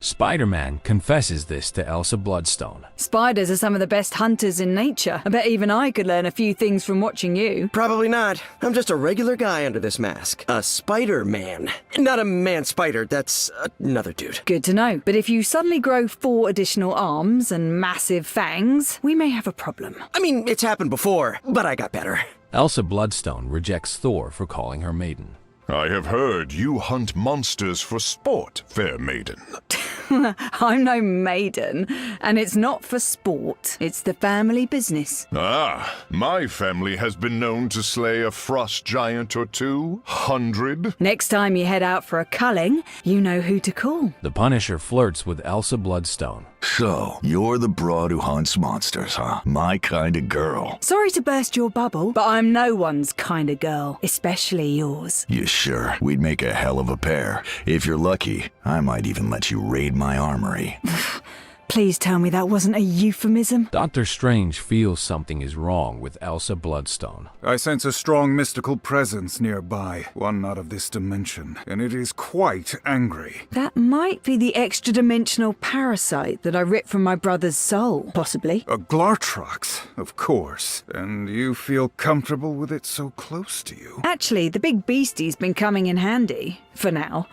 Spider-Man confesses this to Elsa Bloodstone. Spiders are some of the best hunters in nature. I bet even I could learn a few things from watching you. Probably not. I'm just a regular guy under this mask. A Spider-Man. Not a man-spider, that's another dude. Good to know. But if you suddenly grow 4 additional arms and massive fangs, we may have a problem. I mean, it's happened before, but I got better. Elsa Bloodstone rejects Thor for calling her maiden. I have heard you hunt monsters for sport, fair maiden. I'm no maiden, and it's not for sport. It's the family business. Ah, my family has been known to slay a frost giant or 200. Next time you head out for a culling, you know who to call. The Punisher flirts with Elsa Bloodstone. So, you're the broad who hunts monsters, huh? My kind of girl. Sorry to burst your bubble, but I'm no one's kind of girl, especially yours. You sure? We'd make a hell of a pair. If you're lucky, I might even let you raid my armory. Please tell me that wasn't a euphemism. Doctor Strange feels something is wrong with Elsa Bloodstone. I sense a strong mystical presence nearby, one not of this dimension, and it is quite angry. That might be the extra-dimensional parasite that I ripped from my brother's soul, possibly. A Glartrox, of course. And you feel comfortable with it so close to you? Actually, the big beastie's been coming in handy, for now.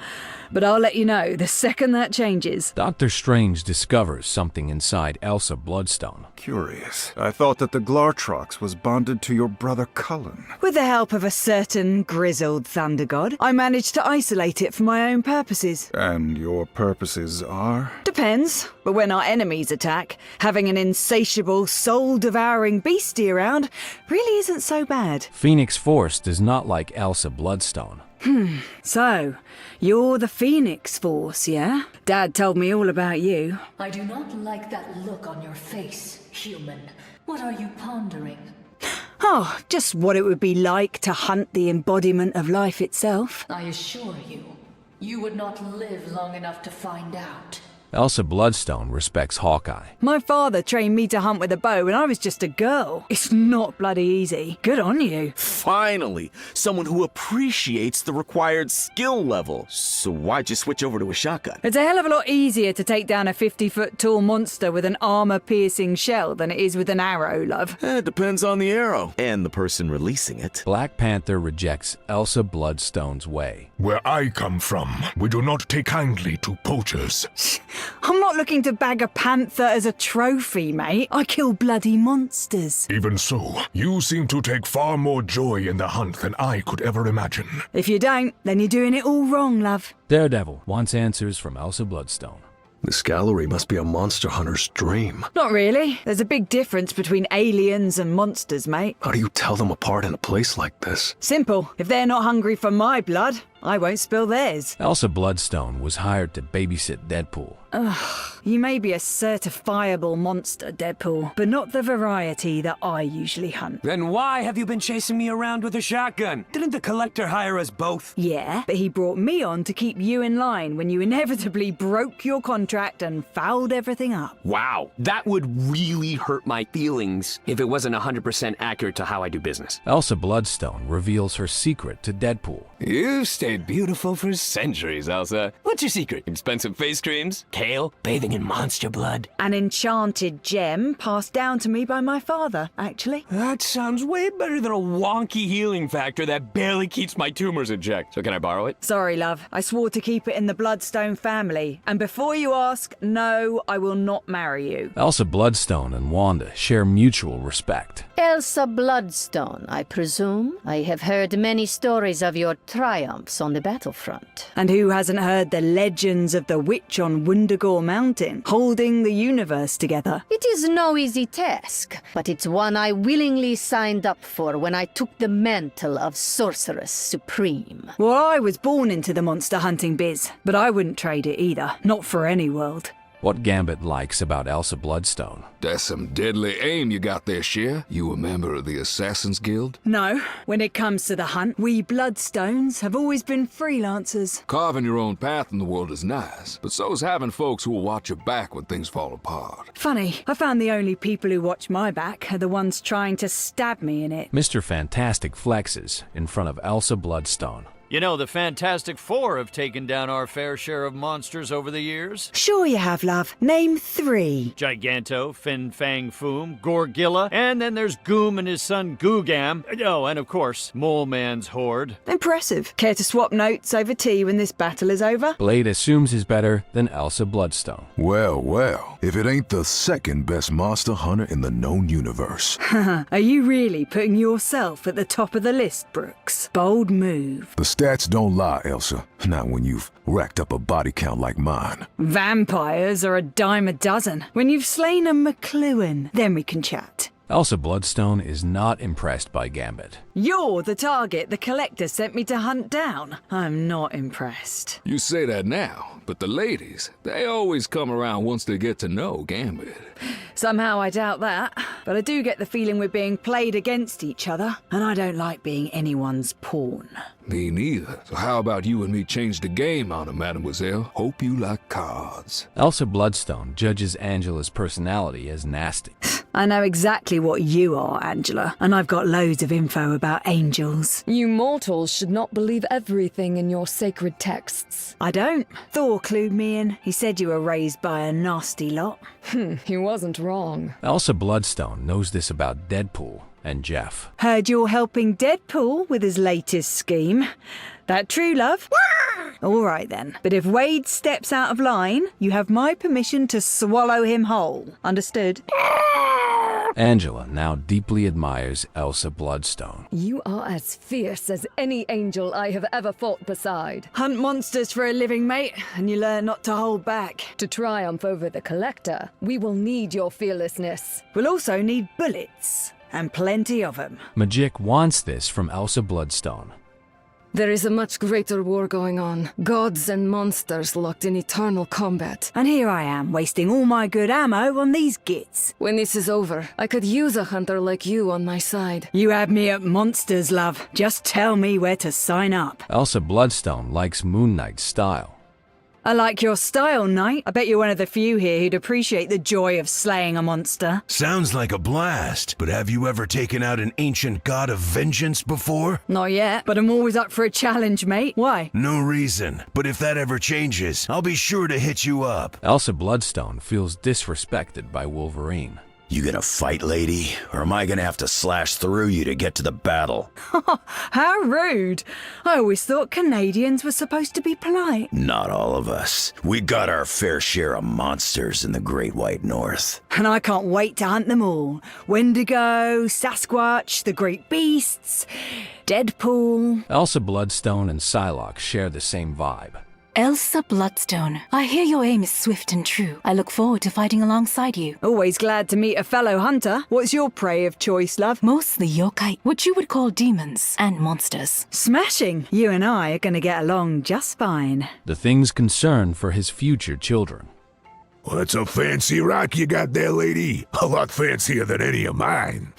But I'll let you know the second that changes. Doctor Strange discovers something inside Elsa Bloodstone. Curious. I thought that the Glartrox was bonded to your brother Cullen. With the help of a certain grizzled thunder god, I managed to isolate it for my own purposes. And your purposes are? Depends. But when our enemies attack, having an insatiable, soul-devouring beastie around really isn't so bad. Phoenix Force does not like Elsa Bloodstone. So, you're the Phoenix Force, yeah? Dad told me all about you. I do not like that look on your face, human. What are you pondering? Oh, just what it would be like to hunt the embodiment of life itself. I assure you, you would not live long enough to find out. Elsa Bloodstone respects Hawkeye. My father trained me to hunt with a bow when I was just a girl. It's not bloody easy. Good on you. Finally, someone who appreciates the required skill level. So why'd you switch over to a shotgun? It's a hell of a lot easier to take down a 50-foot tall monster with an armor-piercing shell than it is with an arrow, love. It depends on the arrow and the person releasing it. Black Panther rejects Elsa Bloodstone's way. Where I come from, we do not take kindly to poachers. I'm not looking to bag a panther as a trophy, mate. I kill bloody monsters. Even so, you seem to take far more joy in the hunt than I could ever imagine. If you don't, then you're doing it all wrong, love. Daredevil wants answers from Elsa Bloodstone. This gallery must be a monster hunter's dream. Not really. There's a big difference between aliens and monsters, mate. How do you tell them apart in a place like this? Simple. If they're not hungry for my blood, I won't spill theirs. Elsa Bloodstone was hired to babysit Deadpool. You may be a certifiable monster, Deadpool, but not the variety that I usually hunt. Then why have you been chasing me around with a shotgun? Didn't the Collector hire us both? Yeah, but he brought me on to keep you in line when you inevitably broke your contract and fouled everything up. Wow, that would really hurt my feelings if it wasn't 100% accurate to how I do business. Elsa Bloodstone reveals her secret to Deadpool. You've stayed beautiful for centuries, Elsa. What's your secret? Expensive face creams? Kale? Bathing in monster blood? An enchanted gem passed down to me by my father, actually. That sounds way better than a wonky healing factor that barely keeps my tumors in check. So can I borrow it? Sorry, love. I swore to keep it in the Bloodstone family. And before you ask, no, I will not marry you. Elsa Bloodstone and Wanda share mutual respect. Elsa Bloodstone, I presume. I have heard many stories of your triumphs on the battlefront. And who hasn't heard the legends of the witch on Wundagore Mountain, holding the universe together? It is no easy task, but it's one I willingly signed up for when I took the mantle of Sorceress Supreme. Well, I was born into the monster hunting biz, but I wouldn't trade it either. Not for any world. What Gambit likes about Elsa Bloodstone. That's some deadly aim you got there, Cher. You a member of the Assassin's Guild? No. When it comes to the hunt, we Bloodstones have always been freelancers. Carving your own path in the world is nice, but so is having folks who will watch your back when things fall apart. Funny, I found the only people who watch my back are the ones trying to stab me in it. Mr. Fantastic flexes in front of Elsa Bloodstone. You know, the Fantastic Four have taken down our fair share of monsters over the years. Sure you have, love. Name 3. Giganto, Fin Fang Foom, Gorgilla, and then there's Goom and his son Googam. Oh, and of course, Mole Man's horde. Impressive. Care to swap notes over tea when this battle is over? Blade assumes he's better than Elsa Bloodstone. Well, well, if it ain't the second best monster hunter in the known universe. Are you really putting yourself at the top of the list, Brooks? Bold move. The stats don't lie, Elsa. Not when you've racked up a body count like mine. Vampires are a dime a dozen. When you've slain a McLuhan, then we can chat. Elsa Bloodstone is not impressed by Gambit. You're the target the Collector sent me to hunt down. I'm not impressed. You say that now, but the ladies, they always come around once they get to know Gambit. Somehow I doubt that, but I do get the feeling we're being played against each other, and I don't like being anyone's pawn. Me neither. So how about you and me change the game on him, mademoiselle? Hope you like cards. Elsa Bloodstone judges Angela's personality as nasty. I know exactly what you are, Angela, and I've got loads of info about angels. You mortals should not believe everything in your sacred texts. I don't. Thor clued me in. He said you were raised by a nasty lot. He wasn't wrong. Elsa Bloodstone knows this about Deadpool and Jeff. Heard you're helping Deadpool with his latest scheme. That true, love? All right then. But if Wade steps out of line, you have my permission to swallow him whole. Understood? Angela now deeply admires Elsa Bloodstone. You are as fierce as any angel I have ever fought beside. Hunt monsters for a living, mate, and you learn not to hold back. To triumph over the Collector, we will need your fearlessness. We'll also need bullets, and plenty of them. Magik wants this from Elsa Bloodstone. There is a much greater war going on. Gods and monsters locked in eternal combat. And here I am, wasting all my good ammo on these gits. When this is over, I could use a hunter like you on my side. You had me at monsters, love. Just tell me where to sign up. Elsa Bloodstone likes Moon Knight's style. I like your style, Knight. I bet you're one of the few here who'd appreciate the joy of slaying a monster. Sounds like a blast, but have you ever taken out an ancient god of vengeance before? Not yet, but I'm always up for a challenge, mate. Why? No reason, but if that ever changes, I'll be sure to hit you up. Elsa Bloodstone feels disrespected by Wolverine. You gonna fight, lady? Or am I gonna have to slash through you to get to the battle? How rude. I always thought Canadians were supposed to be polite. Not all of us. We got our fair share of monsters in the Great White North. And I can't wait to hunt them all. Wendigo, Sasquatch, the Great Beasts, Deadpool. Elsa Bloodstone and Psylocke share the same vibe. Elsa Bloodstone, I hear your aim is swift and true. I look forward to fighting alongside you. Always glad to meet a fellow hunter. What's your prey of choice, love? Mostly yokai, what you would call demons and monsters. Smashing! You and I are gonna get along just fine. The thing's concern for his future children. What's a fancy rock you got there, lady? A lot fancier than any of mine.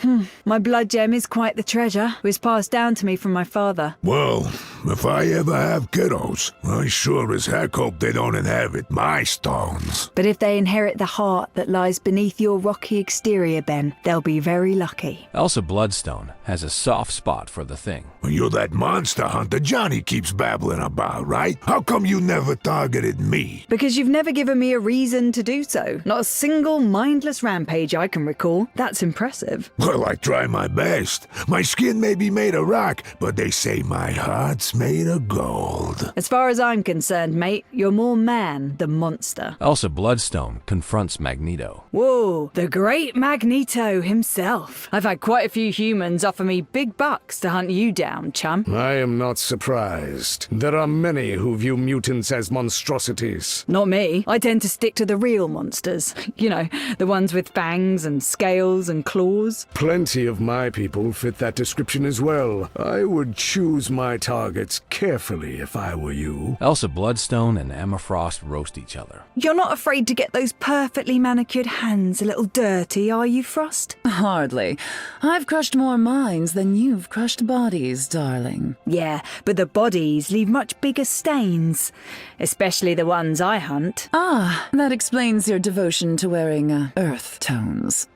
My blood gem is quite the treasure. It was passed down to me from my father. Well, if I ever have kiddos, I sure as heck hope they don't inherit my stones. But if they inherit the heart that lies beneath your rocky exterior, Ben, they'll be very lucky. Elsa Bloodstone has a soft spot for the thing. You're that monster hunter Johnny keeps babbling about, right? How come you never targeted me? Because you've never given me a reason to do so. Not a single mindless rampage I can recall. That's impressive. Well, I try my best. My skin may be made of rock, but they say my heart's made of gold. As far as I'm concerned, mate, you're more man than monster. Elsa Bloodstone confronts Magneto. Whoa, the great Magneto himself. I've had quite a few humans offer me big bucks to hunt you down, chum. I am not surprised. There are many who view mutants as monstrosities. Not me. I tend to stick to the real monsters. You know, the ones with fangs and scales and claws. Plenty of my people fit that description as well. I would choose my targets carefully if I were you. Elsa Bloodstone and Emma Frost roast each other. You're not afraid to get those perfectly manicured hands a little dirty, are you, Frost? Hardly. I've crushed more minds than you've crushed bodies, darling. Yeah, but the bodies leave much bigger stains. Especially the ones I hunt. Ah, that explains your devotion to wearing earth tones.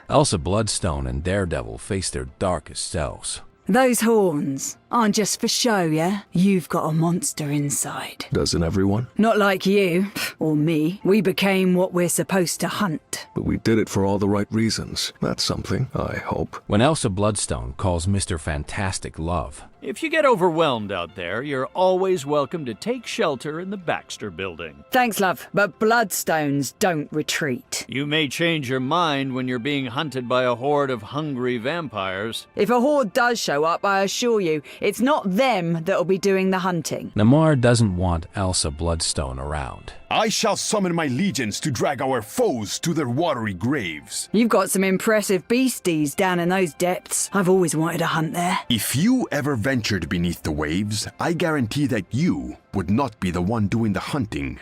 Elsa Bloodstone and Daredevil face their darkest selves. Those horns. aren't just for show, yeah? You've got a monster inside. Doesn't everyone? Not like you, or me. We became what we're supposed to hunt. But we did it for all the right reasons. That's something, I hope. When Elsa Bloodstone calls Mr. Fantastic love, If you get overwhelmed out there, you're always welcome to take shelter in the Baxter Building. Thanks, love, but bloodstones don't retreat. You may change your mind when you're being hunted by a horde of hungry vampires. If a horde does show up, I assure you, it's not them that'll be doing the hunting. Namor doesn't want Elsa Bloodstone around. I shall summon my legions to drag our foes to their watery graves. You've got some impressive beasties down in those depths. I've always wanted to hunt there. If you ever ventured beneath the waves, I guarantee that you would not be the one doing the hunting.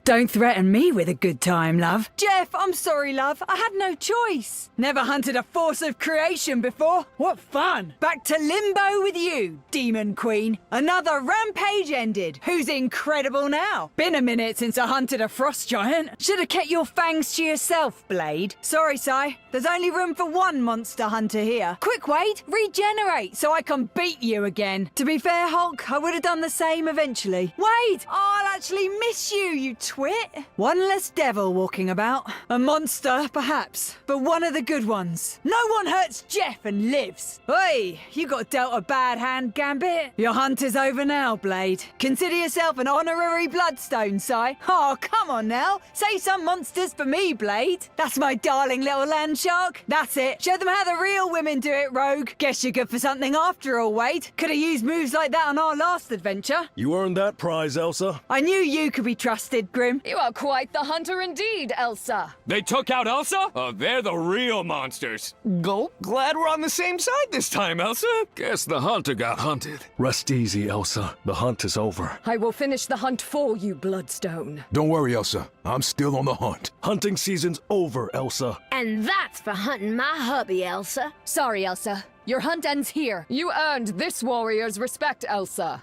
Don't threaten me with a good time, love. Jeff, I'm sorry, love. I had no choice. Never hunted a force of creation before. What fun. Back to limbo with you, Demon Queen. Another rampage ended. Who's incredible now? Been a minute since I hunted a frost giant. Should have kept your fangs to yourself, Blade. Sorry, Si. There's only room for one monster hunter here. Quick, Wade. Regenerate so I can beat you again. To be fair, Hulk, I would have done the same eventually. Wade, I'll actually miss you, you twit. One less devil walking about. A monster, perhaps, but one of the good ones. No one hurts Jeff and lives. Hey, you got dealt a bad hand, Gambit. Your hunt is over now, Blade. Consider yourself an honorary Bloodstone, Si. Oh, come on now. Say some monsters for me, Blade. That's my darling little land shark. That's it. Show them how the real women do it, Rogue. Guess you're good for something after all, Wade. Could have used moves like that on our last adventure. You earned that prize, Elsa. I knew you could be trusted, Grim. You are quite the hunter indeed, Elsa. They took out Elsa? Oh, they're the real monsters. Gulp. Glad we're on the same side this time, Elsa. Guess the hunter got hunted. Rest easy, Elsa. The hunt is over. I will finish the hunt for you, Bloodstone. Don't worry, Elsa. I'm still on the hunt. Hunting season's over, Elsa. And that's for hunting my hubby, Elsa. Sorry, Elsa. Your hunt ends here. You earned this warrior's respect, Elsa.